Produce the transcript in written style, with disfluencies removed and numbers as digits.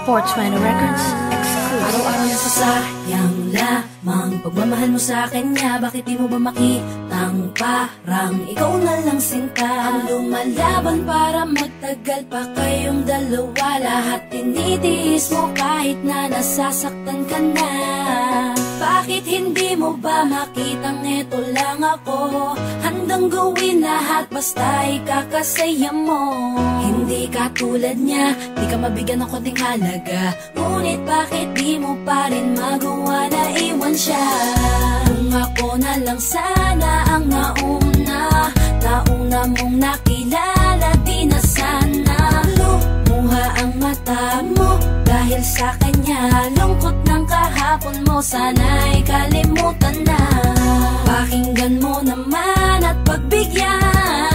420 Records exclusive. Araw-araw na sasayang lamang pagmamahal mo sa kanya. Bakit di mo ba makitang parang ikaw na lang sinta ang lumalaban para magtagal pa kayong dalawa? Lahat tinitiis mo kahit na nasasaktan ka na. Bakit hindi mo ba makitang eto lang ako? Handang gawin lahat basta ikakasaya mo. Hindi ka tulad niya, di ka mabigyan ng konting halaga. Ngunit bakit di mo pa rin magawa na iwan siya? Kung ako na lang sana ang nauna mong nakilala, di na sana lumuha ang mata mo dahil sa kanya. Lungkot ng kahapon mo, sana'y kalimutan na. Pakinggan mo naman at pagbigyan